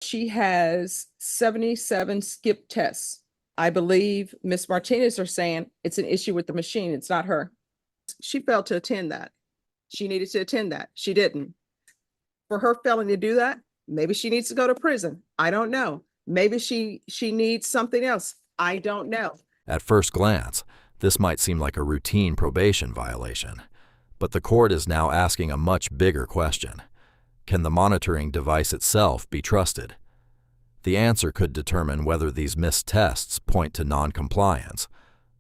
She has 77 skip tests. I believe Ms. Martinez are saying it's an issue with the machine. It's not her. She failed to attend that. She needed to attend that. She didn't. For her failing to do that, maybe she needs to go to prison. I don't know. Maybe she needs something else. I don't know. At first glance, this might seem like a routine probation violation, but the court is now asking a much bigger question. Can the monitoring device itself be trusted? The answer could determine whether these missed tests point to noncompliance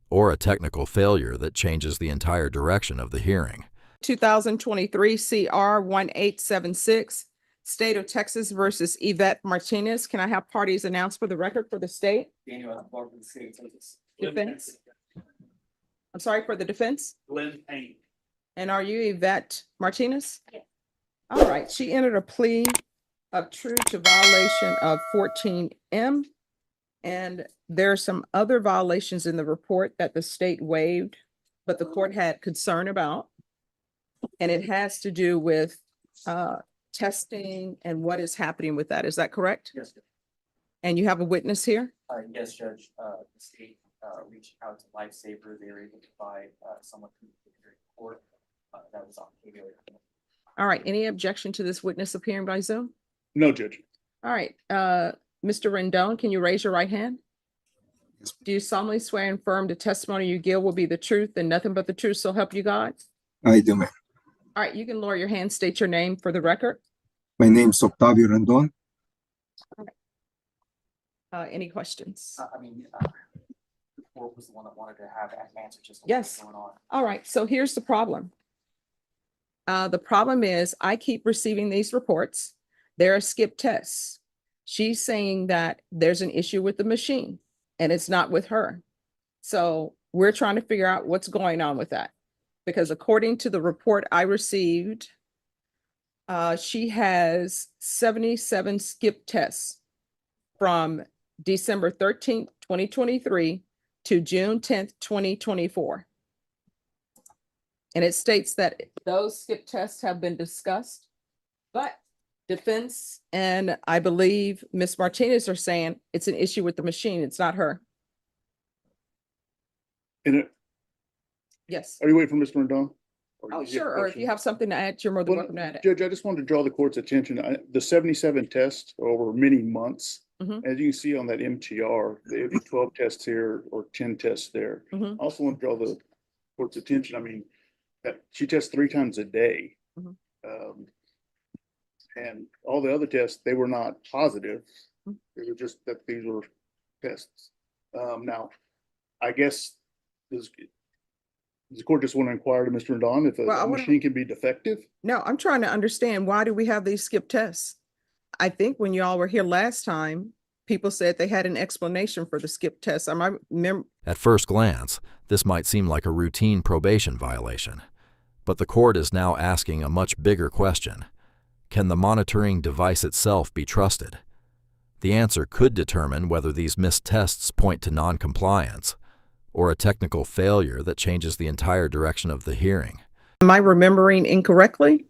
or a technical failure that changes the entire direction of the hearing. 2023 CR 1876, State of Texas versus Yvette Martinez. Can I have parties announced for the record for the state? Defense. I'm sorry, for the defense? Glenn Payne. And are you Yvette Martinez? Yes. All right, she entered a plea of true to violation of 14M. And there are some other violations in the report that the state waived, but the court had concern about. And it has to do with testing and what is happening with that. Is that correct? Yes, sir. And you have a witness here? Yes, Judge. The state reached out to Lifesaver. They were able to provide someone from the court that was on video. All right, any objection to this witness appearing by Zoom? No, Judge. All right, Mr. Rendon, can you raise your right hand? Do you solemnly swear and affirm the testimony you give will be the truth and nothing but the truth, so help you God? I do, ma'am. All right, you can lower your hand, state your name for the record. My name is Octavio Rendon. Any questions? The court was the one that wanted to have answers just Yes. going on. All right, so here's the problem. The problem is I keep receiving these reports. There are skip tests. She's saying that there's an issue with the machine and it's not with her. So we're trying to figure out what's going on with that. Because according to the report I received, she has 77 skip tests from December 13th, 2023 to June 10th, 2024. And it states that those skip tests have been discussed, but defense and I believe Ms. Martinez are saying it's an issue with the machine. It's not her. And Yes. are you waiting for Mr. Rendon? Oh, sure. Or if you have something to add, you're more than Well, welcome to add it. Judge, I just wanted to draw the court's attention. The 77 tests are over many months. Mhm. As you can see on that MTR, there would be 12 tests here or 10 tests there. Mhm. I also want to draw the court's attention. That she tests 3 times a day. Mhm. And all the other tests, they were not positive. Mhm. They were just that these were tests. Now, I guess does the court just want to inquire to Mr. Rendon if Well, I a wanna- machine can be defective? No, I'm trying to understand, why do we have these skip tests? I think when y'all were here last time, people said they had an explanation for the skip tests. At first glance, this might seem like a routine probation violation, but the court is now asking a much bigger question. Can the monitoring device itself be trusted? The answer could determine whether these missed tests point to noncompliance or a technical failure that changes the entire direction of the hearing. Am I remembering incorrectly?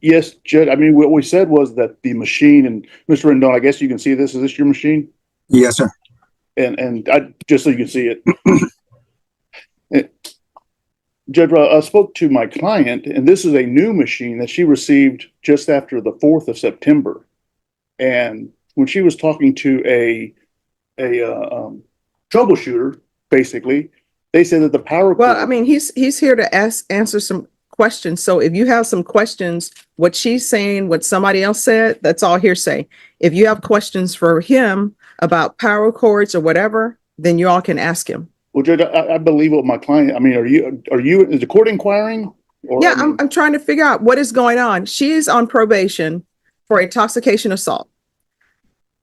Yes, Judge. What we said was that the machine, and Mr. Rendon, I guess you can see this. Is this your machine? Yes, sir. And I just so you can see it. Judge, I spoke to my client, and this is a new machine that she received just after the 4th of September. And when she was talking to a troubleshooter, basically, they said that the power Well, cord. he's here to answer some questions. So if you have some questions, what she's saying, what somebody else said, that's all hearsay. If you have questions for him about power cords or whatever, then you all can ask him. Well, Judge, I believe what my client. Is the court inquiring? Or, Yeah, I'm trying to figure out what is going on. She is on probation for intoxication assault.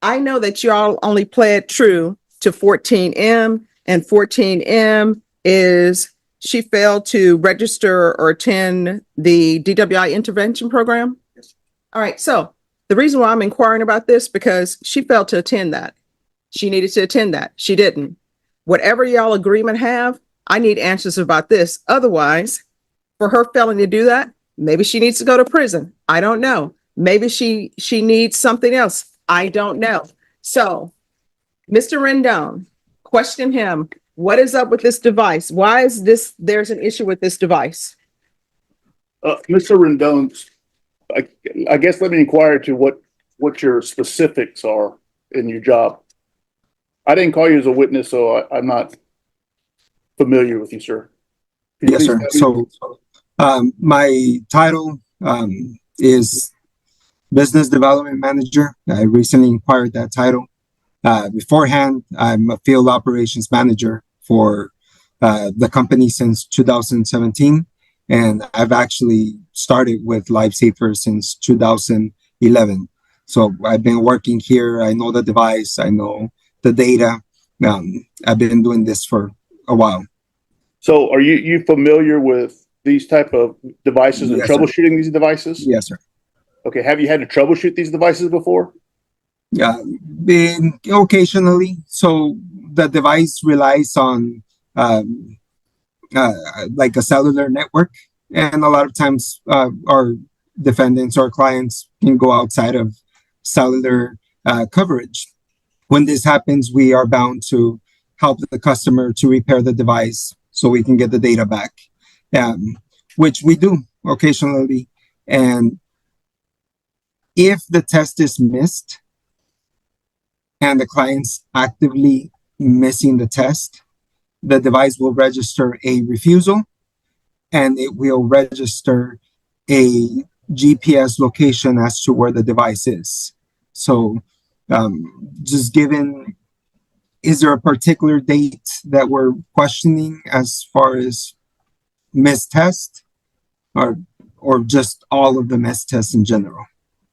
I know that y'all only pled true to 14M, and 14M is she failed to register or attend the DWI intervention program. Yes. All right, so the reason why I'm inquiring about this, because she failed to attend that. She needed to attend that. She didn't. Whatever y'all agreement have, I need answers about this. Otherwise, for her failing to do that, maybe she needs to go to prison. I don't know. Maybe she needs something else. I don't know. So, Mr. Rendon, question him, what is up with this device? Why is there's an issue with this device? Mr. Rendon, I guess let me inquire to what your specifics are in your job. I didn't call you as a witness, so I'm not familiar with you, sir. Can you Yes, please sir. tell me- So, my title is Business Development Manager. I recently acquired that title. Beforehand, I'm a field operations manager for the company since 2017, and I've actually started with LifeSafer since 2011. So I've been working here. I know the device. I know the data. I've been doing this for a while. So are you familiar with these type of devices and Yes, sir. troubleshooting these devices? Yes, sir. Okay. Have you had to troubleshoot these devices before? Been occasionally. So the device relies on um, uh, like a cellular network, and a lot of times our defendants or clients can go outside of cellular coverage. When this happens, we are bound to help the customer to repair the device so we can get the data back, which we do occasionally. And if the test is missed and the client's actively missing the test, the device will register a refusal and it will register a GPS location as to where the device is. So, just given, is there a particular date that we're questioning as far as missed test, or just all of the missed tests in general?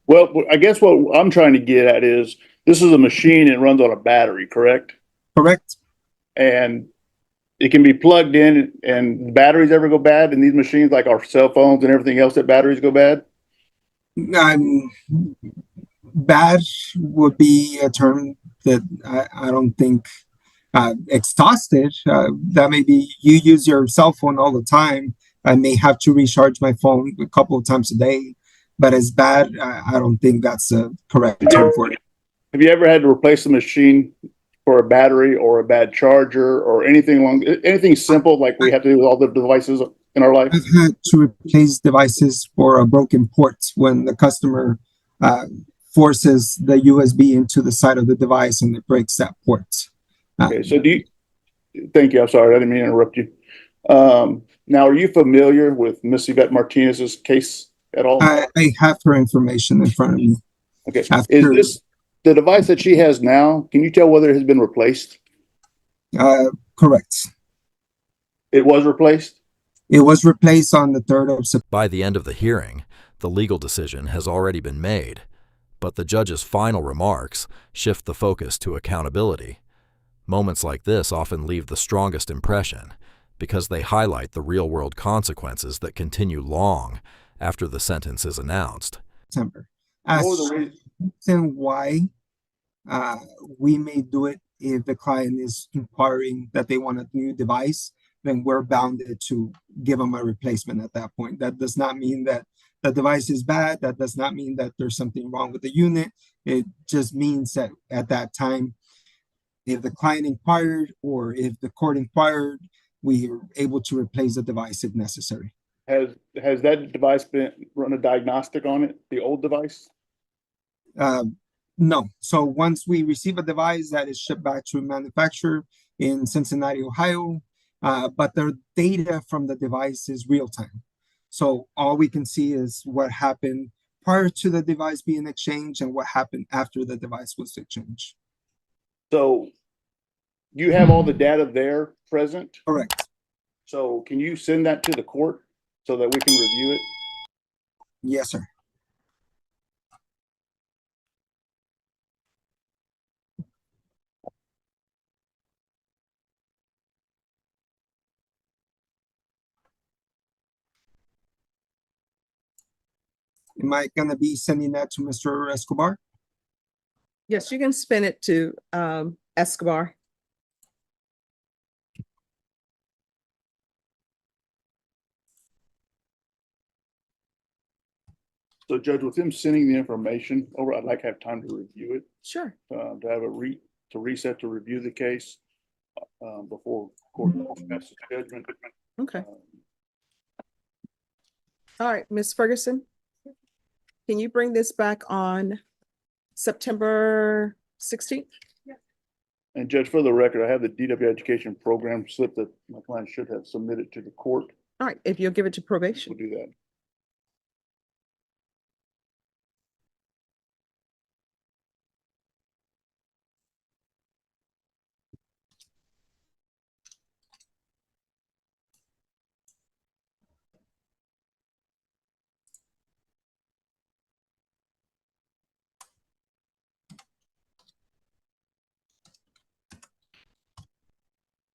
Well, I guess what I'm trying to get at is this is a machine and it runs on a battery, correct? Correct. And it can be plugged in and batteries ever go bad in these machines, like our cell phones and everything else that batteries go bad? Um, Bad would be a term that I don't think exhausted. That may be you use your cell phone all the time. I may have to recharge my phone a couple of times a day, but as bad, I don't think that's a correct term for it. Have you ever had to replace a machine for a battery or a bad charger or anything simple like we have to do with all the devices in our life? I've had to replace devices for a broken port when the customer uh, forces the USB into the side of the device and it breaks that port. Okay, so thank you. I'm sorry, I didn't mean to interrupt you. Now, are you familiar with Miss Yvette Martinez's case at all? I have her information in front of me. Okay, is After this the device that she has now? Can you tell whether it has been replaced? correct. It was replaced? It was replaced on the 3rd of September. By the end of the hearing, the legal decision has already been made, but the judge's final remarks shift the focus to accountability. Moments like this often leave the strongest impression because they highlight the real-world consequences that continue long after the sentence is announced. What were the reasons? Reason why we may do it if the client is inquiring that they want a new device, then we're bounded to give them a replacement at that point. That does not mean that the device is bad. That does not mean that there's something wrong with the unit. It just means that at that time, if the client inquired or if the court inquired, we are able to replace the device if necessary. Has that device been run a diagnostic on it, the old device? No. So once we receive a device that is shipped back to a manufacturer in Cincinnati, Ohio, but the data from the device is real time. So all we can see is what happened prior to the device being exchanged and what happened after the device was exchanged. So you have all the data there present? Correct. So can you send that to the court so that we can review it? Yes, sir. Am I going to be sending that to Mr. Escobar? Yes, you can spin it to Escobar. So Judge, with him sending the information over, I'd like to have time to review it, Sure. to have to reset to review the case, before court passes judgment. Okay. All right, Ms. Ferguson. Can you bring this back on September 16th? And Judge, for the record, I have the DW education program slip that my client should have submitted to the court. All right, if you'll give it to probation. We'll do that.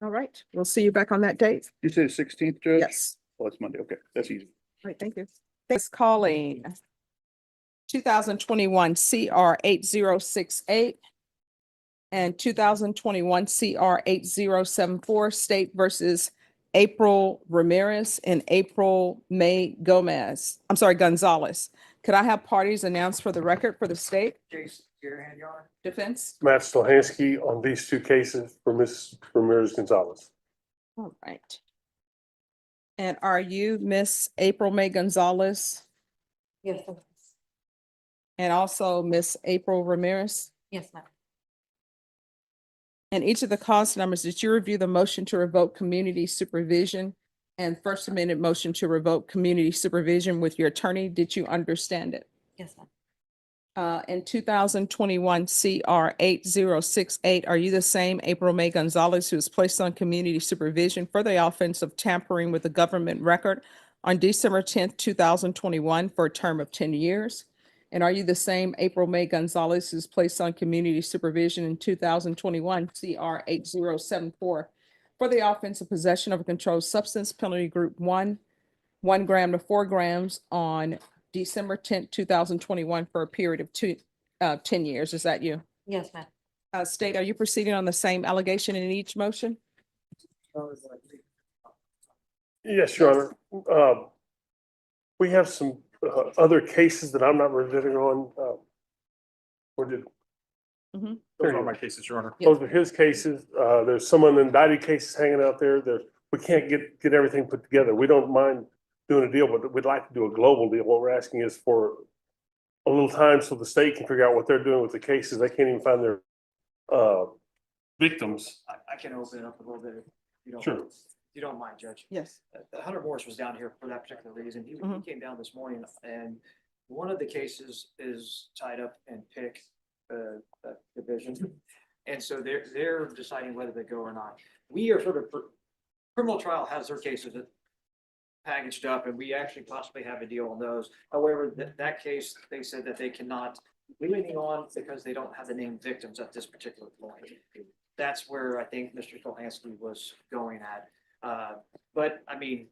All right, we'll see you back on that date. You say the 16th, Judge? Yes. Oh, it's Monday. Okay, that's easy. All right, thank you. Thanks calling 2021 CR 8068 and 2021 CR 8074 State versus April Ramirez and April May Gomez. I'm sorry, Gonzalez. Could I have parties announced for the record for the state Jason, your hand, Your Honor. defense? Matt Stohansky on these two cases for Ms. Ramirez Gonzalez. All right. And are you Miss April May Gonzalez Yes, ma'am. and also Miss April Ramirez? Yes, ma'am. And each of the cause numbers, did you review the motion to revoke community supervision and First Amendment motion to revoke community supervision with your attorney? Did you understand it? Yes, ma'am. In 2021 CR 8068, are you the same April May Gonzalez who was placed on community supervision for the offense of tampering with a government record on December 10th, 2021 for a term of 10 years? And are you the same April May Gonzalez who's placed on community supervision in 2021 CR 8074 for the offense of possession of a controlled substance, penalty group 1 gram to 4 grams on December 10th, 2021 for a period of 10 years? Is that you? Yes, ma'am. State, are you proceeding on the same allegation in each motion? Yes, Your Honor. We have some other cases that I'm not reviewing on. Or did, Those are my cases, Your Honor. those are his cases. There's some indicted cases hanging out there. We can't get everything put together. We don't mind doing a deal, but we'd like to do a global deal. What we're asking is for a little time so the state can figure out what they're doing with the cases. They can't even find their victims. I can open it up a little bit if you don't. Sure. You don't mind, Judge. Yes. Hunter Morris was down here for that particular reason. He Mhm. came down this morning and one of the cases is tied up in PIC division. And so they're deciding whether they go or not. We are sort of, criminal trial has their cases packaged up and we actually possibly have a deal on those. However, that case, they said that they cannot do anything on because they don't have the named victims at this particular point. That's where I think Mr. Stohansky was going at. But I mean,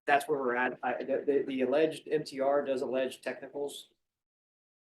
that's where we're at. The alleged MTR does allege technicals